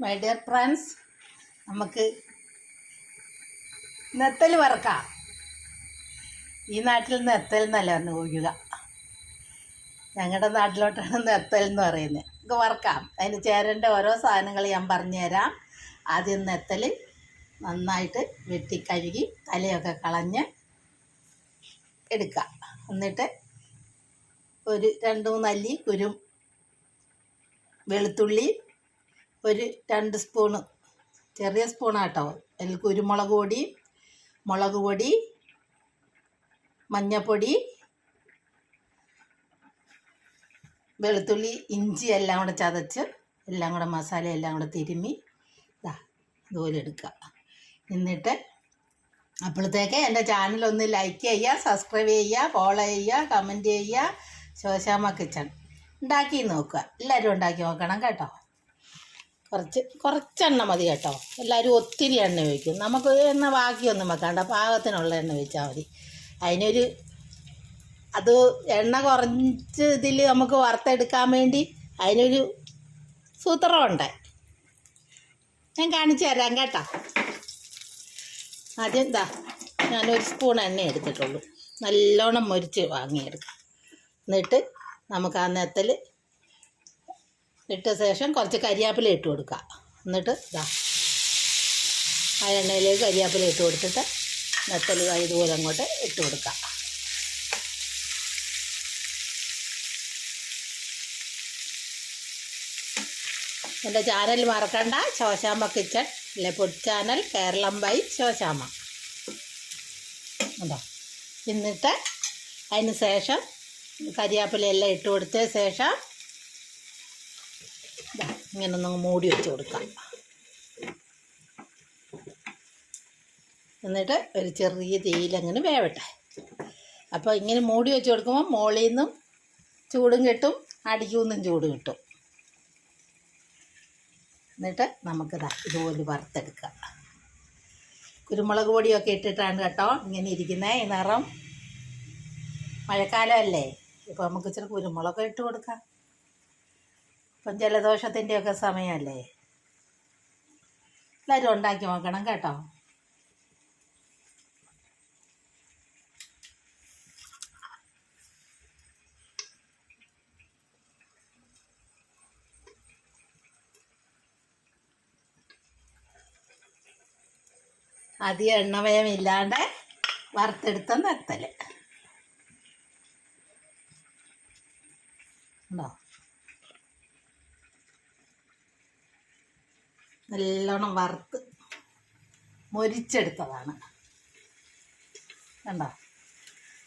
My dear friends, നമുക്ക് നെത്തൽ വറക്കാം. ഈ നാട്ടിൽ നെത്തൽ എന്നല്ല ഒഴുകുക, ഞങ്ങളുടെ നാട്ടിലോട്ടാണ് നെത്തൽ എന്ന് പറയുന്നത്. നമുക്ക് വറക്കാം. അതിന് ചേരേണ്ട ഓരോ സാധനങ്ങൾ ഞാൻ പറഞ്ഞുതരാം. ആദ്യം നെത്തൽ നന്നായിട്ട് വെട്ടി കഴുകി തലയൊക്കെ കളഞ്ഞ് എടുക്കുക. എന്നിട്ട് ഒരു 2-3 അല്ലി വെളുത്തുള്ളി, ഒരു 2 സ്പൂണ്, ചെറിയ സ്പൂണാട്ടോ, അതിൽ കുരുമുളക് പൊടി, മുളക് പൊടി, മഞ്ഞൾപ്പൊടി, വെളുത്തുള്ളി, ഇഞ്ചി എല്ലാം കൂടെ ചതച്ച് എല്ലാം കൂടെ മസാല എല്ലാം കൂടെ തിരുമ്മി ഇതുപോലെ എടുക്കുക. എന്നിട്ട് അപ്പോഴത്തേക്ക് എൻ്റെ ചാനലൊന്ന് ലൈക്ക് ചെയ്യുക, സബ്സ്ക്രൈബ് ചെയ്യുക, ഫോളോ ചെയ്യുക, കമൻറ്റ് ചെയ്യുക. ശോശാമ്മ കിച്ചൺ ഉണ്ടാക്കി നോക്കുക. എല്ലാവരും ഉണ്ടാക്കി നോക്കണം കേട്ടോ. കുറച്ചെണ്ണ മതി കേട്ടോ. എല്ലാവരും ഒത്തിരി എണ്ണ ഒഴിക്കും. നമുക്ക് എണ്ണ ബാക്കിയൊന്നും വെക്കണ്ട, പാകത്തിനുള്ള എണ്ണ ഒഴിച്ചാൽ മതി. അത് എണ്ണ കുറച്ച് ഇതിൽ നമുക്ക് വറുത്തെടുക്കാൻ വേണ്ടി അതിനൊരു സൂത്രമുണ്ട്, ഞാൻ കാണിച്ചു തരാം കേട്ടോ. ആദ്യം ഞാനൊരു സ്പൂൺ എണ്ണ എടുത്തിട്ടുള്ളൂ. നല്ലോണം മൊരിച്ച് വാങ്ങിയെടുക്കാം. എന്നിട്ട് നമുക്ക് ആ നെത്തൽ ഇട്ട ശേഷം കുറച്ച് കരിയാപ്പില ഇട്ട് കൊടുക്കുക. എന്നിട്ട് ആ എണ്ണയിലേക്ക് കരിയാപ്പില ഇട്ട് കൊടുത്തിട്ട് നെത്തൽ ഇതുപോലെ അങ്ങോട്ട് ഇട്ട് കൊടുക്കുക. എൻ്റെ ചാനൽ മറക്കണ്ട, ശോശാമ്മ കിച്ചൺ, അല്ലെ food channel, Keralam by Shoshamma. ഉണ്ടോ? എന്നിട്ട് അതിന് ശേഷം കരിയാപ്പിലയെല്ലാം ഇട്ട് കൊടുത്ത ശേഷം ഇങ്ങനെ ഒന്ന് മൂടി വെച്ച് കൊടുക്കാം. എന്നിട്ട് ഒരു ചെറിയ തീയിലങ്ങനെ വേവട്ടെ. അപ്പോൾ ഇങ്ങനെ മൂടി വെച്ച് കൊടുക്കുമ്പോൾ മുകളിൽ നിന്നും ചൂടും കിട്ടും, അടിക്കുന്നും ചൂട് കിട്ടും. എന്നിട്ട് നമുക്കിതാ ഇതുപോലെ വറുത്തെടുക്കാം. കുരുമുളക് പൊടിയൊക്കെ ഇട്ടിട്ടാണ് കേട്ടോ ഇങ്ങനെ ഇരിക്കുന്നത്. ഈ നിറം മഴക്കാലമല്ലേ, ഇപ്പോൾ നമുക്ക് ഇച്ചിരി കുരുമുളക് ഇട്ട് കൊടുക്കാം. ഇപ്പം ജലദോഷത്തിൻ്റെയൊക്കെ സമയമല്ലേ. എല്ലാവരും ഉണ്ടാക്കി നോക്കണം കേട്ടോ. അധികം എണ്ണമയമില്ലാണ്ട് വറുത്തെടുത്ത നെത്തൽ ഉണ്ടോ? നല്ലോണം വറുത്ത് മൊരിച്ചെടുത്തതാണ് കണ്ടോ.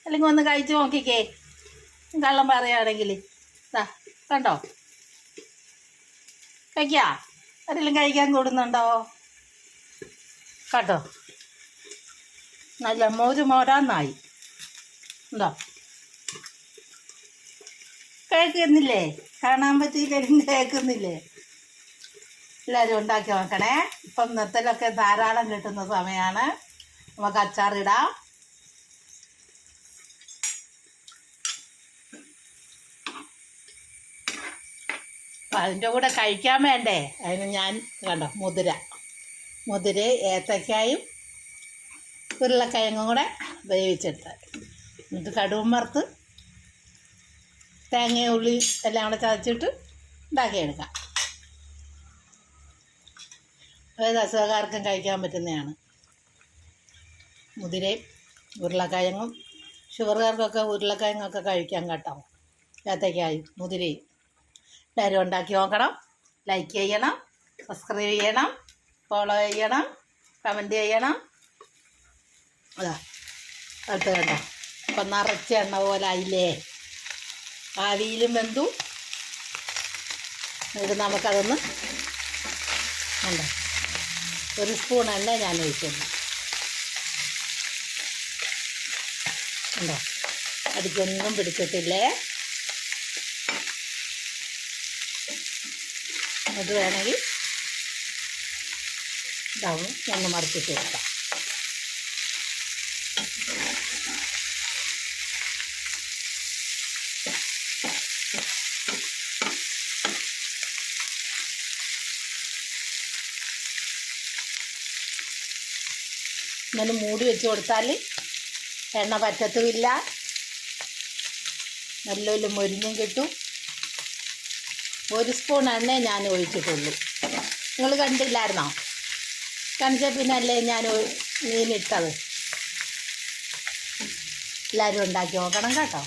അല്ലെങ്കിൽ ഒന്ന് കഴിച്ച് നോക്കിക്കേ, കള്ളം പറയുകയാണെങ്കിൽ. കണ്ടോ, കഴിക്കുക. ആരെങ്കിലും കഴിക്കാൻ കൂടുന്നുണ്ടോ കേട്ടോ? നല്ല മോരാന്നായി ഉണ്ടോ? കേൾക്കുന്നില്ലേ? കാണാൻ പറ്റിയില്ലെങ്കിലും കേൾക്കുന്നില്ലേ? എല്ലാവരും ഉണ്ടാക്കി നോക്കണേ. ഇപ്പം നെത്തലൊക്കെ ധാരാളം കിട്ടുന്ന സമയമാണ്. നമുക്ക് അച്ചാറിടാം. അപ്പം അതിൻ്റെ കൂടെ കഴിക്കാൻ വേണ്ടേ, അതിന് ഞാൻ കണ്ടോ മുതിര, ഏത്തക്കായും ഉരുളക്കിഴങ്ങും കൂടെ വേവിച്ചെടുത്ത്, എന്നിട്ട് കടുകും വറുത്ത് തേങ്ങയും ഉള്ളി എല്ലാം കൂടെ ചതച്ചിട്ട് ഉണ്ടാക്കിയെടുക്കാം. ഏത് അസുഖക്കാർക്കും കഴിക്കാൻ പറ്റുന്നതാണ്. മുതിരയും ഉരുളക്കിഴങ്ങും, ഷുഗറുകാർക്കൊക്കെ ഉരുളക്കിഴങ്ങൊക്കെ കഴിക്കാൻ കേട്ടോ. ഏത്തക്കായും മുതിരയും എല്ലാവരും ഉണ്ടാക്കി നോക്കണം. ലൈക്ക് ചെയ്യണം, സബ്സ്ക്രൈബ് ചെയ്യണം, ഫോളോ ചെയ്യണം, കമൻറ്റ് ചെയ്യണം. അടുത്ത് കണ്ടോ, ഇപ്പം നിറച്ച എണ്ണ പോലെ ആയില്ലേ, ആവിയിലും വെന്തു. എന്നിട്ട് നമുക്കതൊന്ന് കണ്ടോ, ഒരു സ്പൂൺ എണ്ണ ഞാൻ ഒഴിക്കുന്നു. കണ്ടോ, അടിക്കൊന്നും പിടിച്ചിട്ടില്ലേ. അത് വേണമെങ്കിൽ ഇതാവും ഒന്ന് മറിച്ചിട്ട് കൊടുക്കാം. ഇങ്ങനെ മൂടി വെച്ച് കൊടുത്താൽ എണ്ണ പറ്റത്തുമില്ല, നല്ലൊരു മൊരിഞ്ഞും കിട്ടും. 1 സ്പൂൺ എണ്ണ ഞാൻ ഒഴിച്ചിട്ടുള്ളൂ. നിങ്ങൾ കണ്ടില്ലായിരുന്നോ? കാണിച്ച പിന്നല്ലേ ഞാൻ മീനിട്ടത്. എല്ലാവരും ഉണ്ടാക്കി നോക്കണം കേട്ടോ.